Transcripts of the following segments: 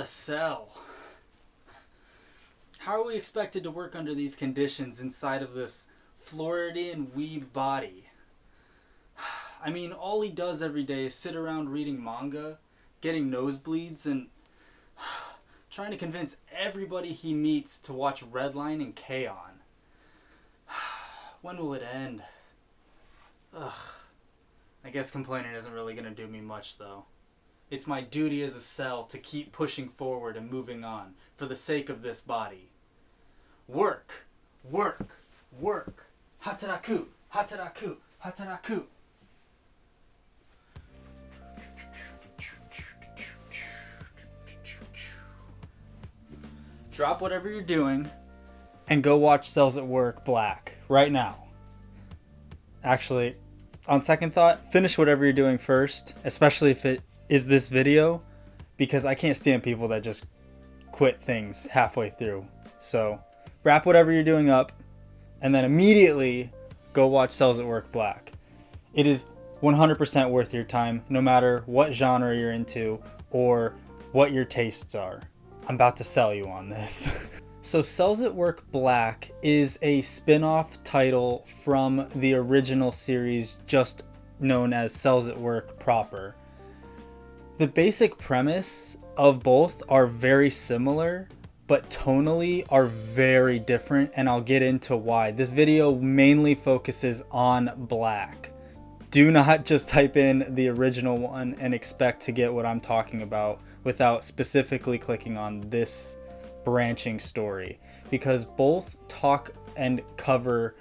A cell. How are we expected to work under these conditions inside of this Floridian weeb body? I mean, all he does every day is sit around reading manga, getting nosebleeds, and trying to convince everybody he meets to watch Redline and K-On! When will it end? Ugh. I guess complaining isn't really going to do me much, though. It's my duty as a cell to keep pushing forward and moving on for the sake of this body. Work, work, work. Hataraku, hataraku, hataraku. Drop whatever you're doing and go watch Cells at Work Black right now. Actually, on second thought, finish whatever you're doing first, especially if it is this video, because I can't stand people that just quit things halfway through. So wrap whatever you're doing up and then immediately go watch Cells at Work Black. It is 100% worth your time, no matter what genre you're into or what your tastes are. I'm about to sell you on this. So Cells at Work Black is a spin-off title from the original series just known as Cells at Work proper. The basic premise of both are very similar, but tonally are very different, and I'll get into why. This video mainly focuses on Black. Do not just type in the original one and expect to get what I'm talking about without specifically clicking on this branching story, because both talk and cover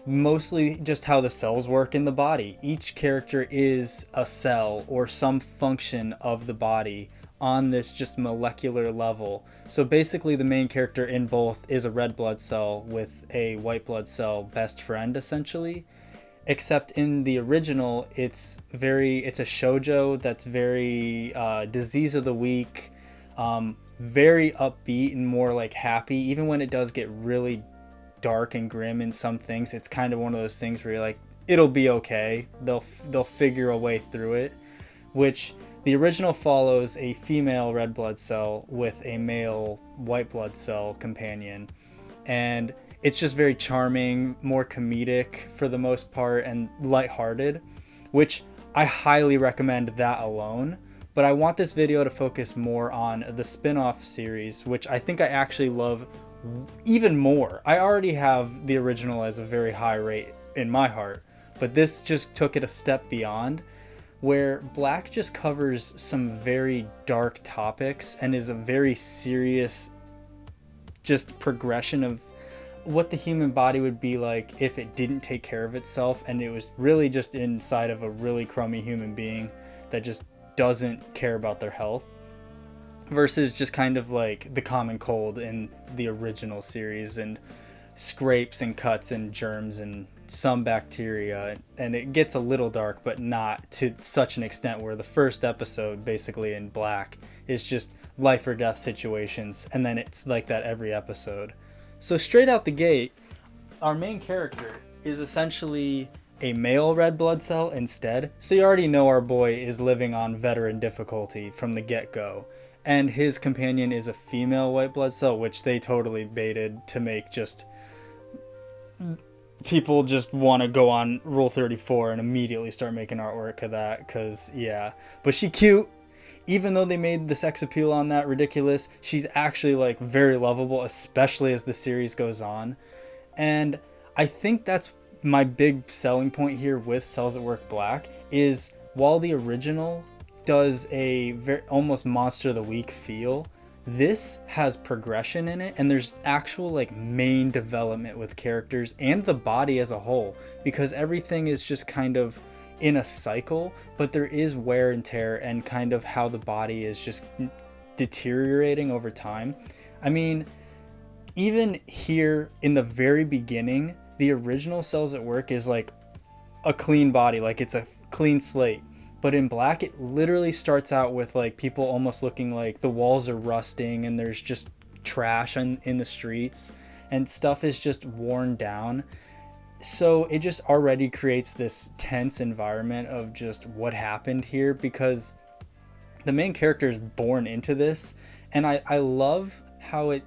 mostly just how the cells work in the body. Each character is a cell or some function of the body on this just molecular level. So basically the main character in both is a red blood cell with a white blood cell best friend, essentially. Except in the original, it's a shoujo that's very disease of the week, very upbeat and more like happy. Even when it does get really dark and grim in some things, it's kind of one of those things where you're like, it'll be okay. They'll figure a way through it. Which the original follows a female red blood cell with a male white blood cell companion, and it's just very charming, more comedic for the most part, and lighthearted, which I highly recommend that alone. But I want this video to focus more on the spin-off series, which I think I actually love even more. I already have the original as a very high rate in my heart, but this just took it a step beyond, where Black just covers some very dark topics and is a very serious just progression of what the human body would be like if it didn't take care of itself and it was really just inside of a really crummy human being that just doesn't care about their health, versus just kind of like the common cold in the original series, and scrapes and cuts and germs and some bacteria, and it gets a little dark, but not to such an extent where the first episode basically in Black is just life or death situations, and then it's like that every episode. So straight out the gate, our main character is essentially a male red blood cell instead. So you already know our boy is living on veteran difficulty from the get-go. And his companion is a female white blood cell, which they totally baited to make just people just want to go on Rule 34 and immediately start making artwork of that, because yeah. But she cute. Even though they made the sex appeal on that ridiculous, she's actually like very lovable, especially as the series goes on. And I think that's my big selling point here with Cells at Work Black, is while the original does a very almost Monster of the Week feel, this has progression in it, and there's actual like main development with characters and the body as a whole, because everything is just kind of in a cycle, but there is wear and tear and kind of how the body is just deteriorating over time. I mean, even here in the very beginning, the original Cells at Work is like a clean body, like it's a clean slate. But in Black, it literally starts out with like people almost looking like the walls are rusting and there's just trash in the streets and stuff is just worn down. So it just already creates this tense environment of just what happened here, because the main character is born into this, And I love how it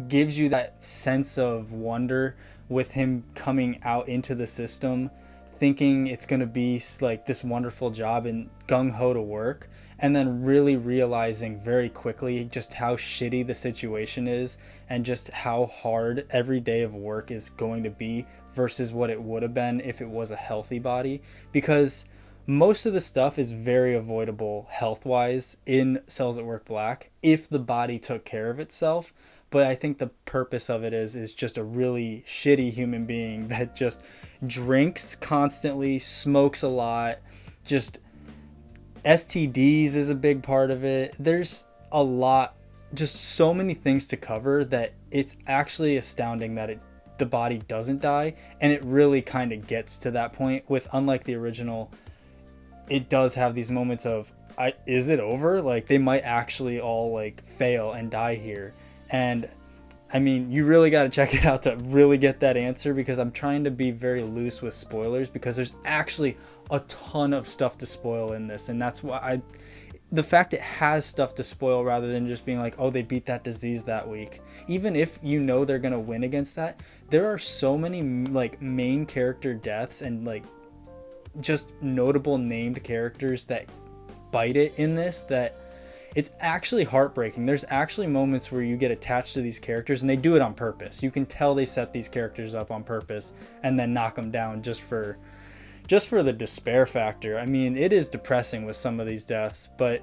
gives you that sense of wonder with him coming out into the system, thinking it's going to be like this wonderful job and gung-ho to work, and then really realizing very quickly just how shitty the situation is and just how hard every day of work is going to be versus what it would have been if it was a healthy body. Because most of the stuff is very avoidable health-wise in Cells at Work Black if the body took care of itself. But I think the purpose of it is just a really shitty human being that just drinks constantly, smokes a lot, just STDs is a big part of it. There's a lot, just so many things to cover that it's actually astounding that the body doesn't die. And it really kind of gets to that point with, unlike the original, it does have these moments of, is it over? Like, they might actually all like fail and die here. And I mean, you really got to check it out to really get that answer, because I'm trying to be very loose with spoilers because there's actually a ton of stuff to spoil in this. And that's why the fact it has stuff to spoil rather than just being like, oh, they beat that disease that week. Even if you know they're going to win against that, there are so many like main character deaths and like just notable named characters that bite it in this that it's actually heartbreaking. There's actually moments where you get attached to these characters, and they do it on purpose. You can tell they set these characters up on purpose and then knock them down just for the despair factor. I mean, it is depressing with some of these deaths, but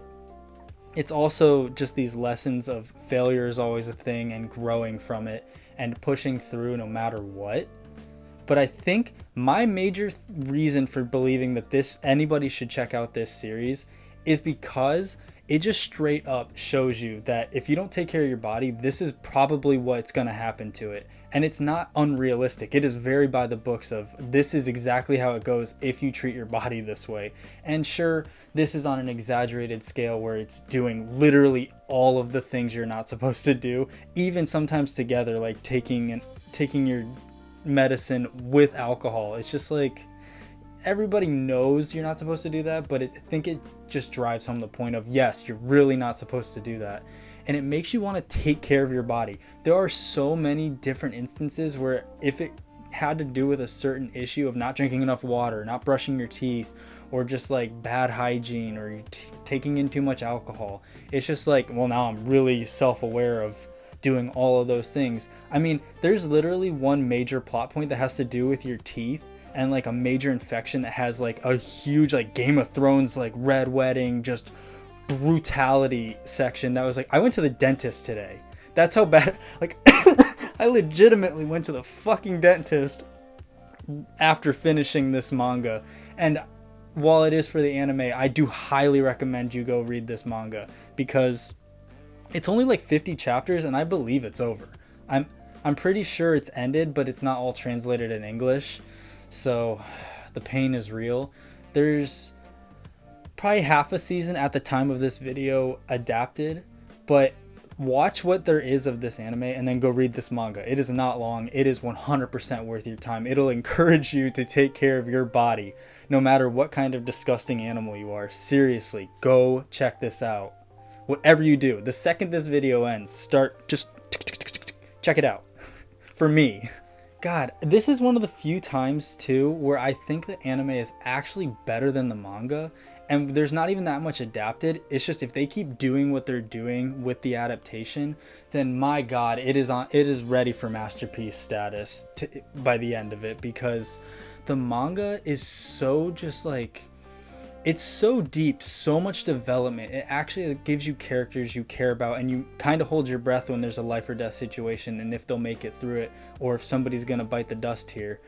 it's also just these lessons of failure is always a thing and growing from it and pushing through no matter what. But I think my major reason for believing that anybody should check out this series is because it just straight up shows you that if you don't take care of your body, this is probably what's going to happen to it. And it's not unrealistic. It is very by the books of this is exactly how it goes if you treat your body this way. And sure, this is on an exaggerated scale where it's doing literally all of the things you're not supposed to do, even sometimes together, like taking your medicine with alcohol. It's just like, everybody knows you're not supposed to do that, but I think it just drives home the point of, yes, you're really not supposed to do that. And it makes you want to take care of your body. There are so many different instances where if it had to do with a certain issue of not drinking enough water, not brushing your teeth, or just like bad hygiene, or taking in too much alcohol, it's just like, well, now I'm really self-aware of doing all of those things. I mean, there's literally one major plot point that has to do with your teeth and like a major infection that has like a huge like Game of Thrones like red wedding just brutality section that was like, I went to the dentist today. That's how bad, like I legitimately went to the fucking dentist after finishing this manga. And while it is for the anime, I do highly recommend you go read this manga because it's only like 50 chapters and I believe it's over. I'm pretty sure it's ended, but it's not all translated in English. So the pain is real. There's probably half a season at the time of this video adapted, but watch what there is of this anime and then go read this manga. It is not long. It is 100% worth your time. It'll encourage you to take care of your body no matter what kind of disgusting animal you are. Seriously, go check this out. Whatever you do, the second this video ends, just check it out. For me. God, this is one of the few times too where I think the anime is actually better than the manga, and there's not even that much adapted. It's just if they keep doing what they're doing with the adaptation, then my God, it is ready for masterpiece status by the end of it, because the manga is so just like, it's so deep, so much development. It actually gives you characters you care about, and you kind of hold your breath when there's a life or death situation and if they'll make it through it, or if somebody's gonna bite the dust here.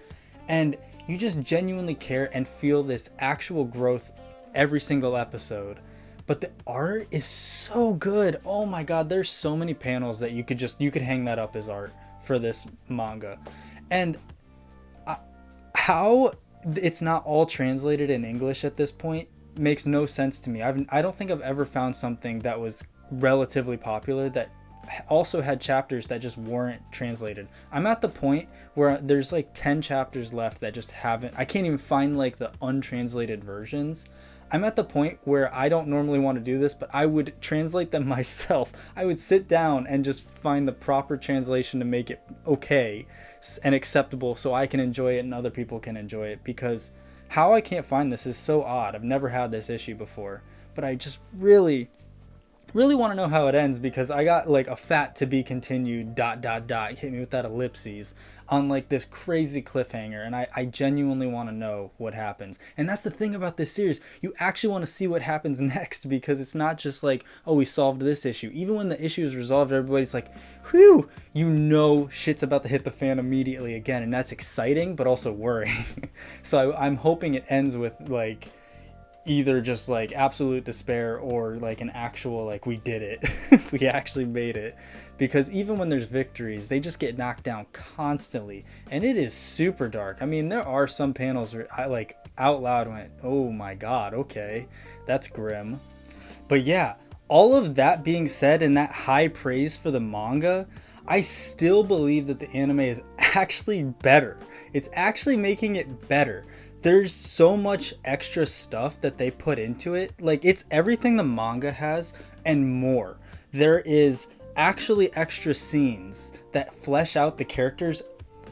And you just genuinely care and feel this actual growth every single episode. But the art is so good. Oh my God, there's so many panels that you could hang that up as art for this manga. And how it's not all translated in English at this point makes no sense to me. I don't think I've ever found something that was relatively popular that also had chapters that just weren't translated. I'm at the point where there's like 10 chapters left that just haven't, I can't even find like the untranslated versions. I'm at the point where I don't normally want to do this, but I would translate them myself. I would sit down and just find the proper translation to make it okay and acceptable so I can enjoy it and other people can enjoy it, because how I can't find this is so odd. I've never had this issue before, but I just really want to know how it ends, because I got like a fat to be continued ... hit me with that ellipses on like this crazy cliffhanger, and I genuinely want to know what happens. And that's the thing about this series, you actually want to see what happens next, because it's not just like, oh, we solved this issue. Even when the issue is resolved, everybody's like, whew, you know shit's about to hit the fan immediately again, and that's exciting but also worrying. So I'm hoping it ends with like either just like absolute despair or like an actual like, we did it. We actually made it. Because even when there's victories, they just get knocked down constantly, and it is super dark. I mean, there are some panels where I like out loud went, oh my god, okay, that's grim. But yeah, all of that being said, and that high praise for the manga, I still believe that the anime is actually better. It's actually making it better. There's so much extra stuff that they put into it. Like, it's everything the manga has and more. There is actually extra scenes that flesh out the characters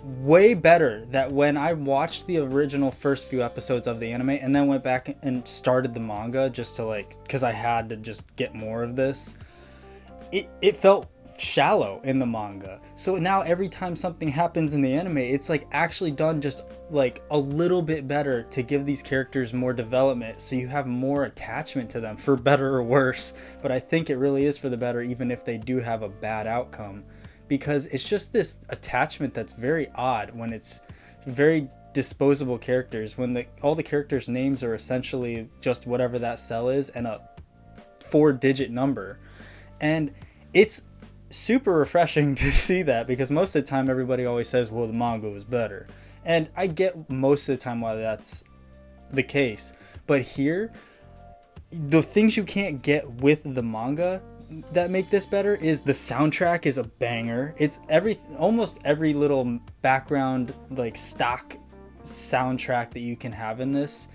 way better that when I watched the original first few episodes of the anime and then went back and started the manga just to like, because I had to just get more of this, it felt shallow in the manga. So now every time something happens in the anime, it's like actually done just like a little bit better to give these characters more development, so you have more attachment to them, for better or worse. But I think it really is for the better, even if they do have a bad outcome, because it's just this attachment that's very odd when it's very disposable characters, when all the characters' names are essentially just whatever that cell is and a 4-digit number. And it's super refreshing to see that, because most of the time everybody always says, well, the manga was better, and I get most of the time why that's the case. But here, the things you can't get with the manga that make this better is the soundtrack is a banger. It's almost every little background like stock soundtrack that you can have in this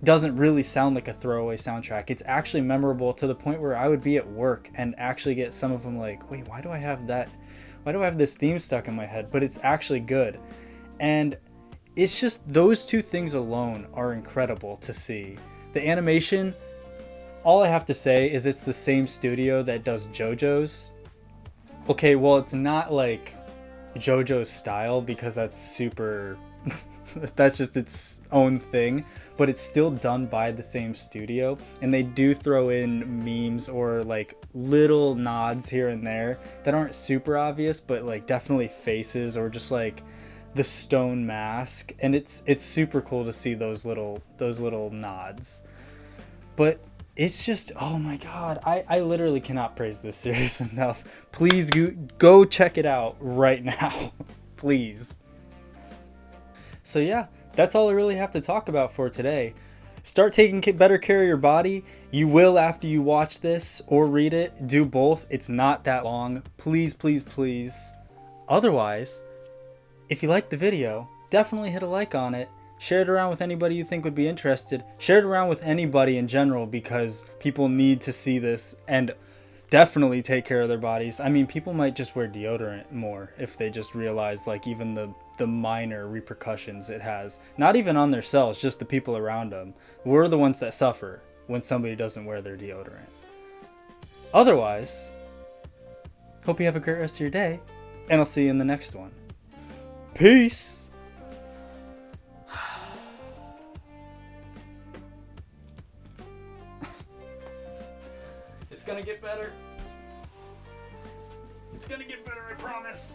doesn't really sound like a throwaway soundtrack. It's actually memorable, to the point where I would be at work and actually get some of them like, wait, why do I have this theme stuck in my head? But it's actually good. And it's just those two things alone are incredible to see. The animation, all I have to say is it's the same studio that does JoJo's. Okay, well, it's not like JoJo's style, because that's super that's just its own thing, but it's still done by the same studio, and they do throw in memes or like little nods here and there that aren't super obvious, but like definitely faces, or just like the stone mask, and it's super cool to see those little nods. But it's just, oh my god, I literally cannot praise this series enough. Please go check it out right now. Please. So yeah, that's all I really have to talk about for today. Start taking better care of your body. You will after you watch this or read it. Do both. It's not that long. Please, please, please. Otherwise, if you liked the video, definitely hit a like on it. Share it around with anybody you think would be interested. Share it around with anybody in general, because people need to see this and definitely take care of their bodies. I mean, people might just wear deodorant more if they just realize like even the minor repercussions it has. Not even on their selves, just the people around them. We're the ones that suffer when somebody doesn't wear their deodorant. Otherwise, hope you have a great rest of your day, and I'll see you in the next one. Peace! It's gonna get better. It's gonna get better, I promise.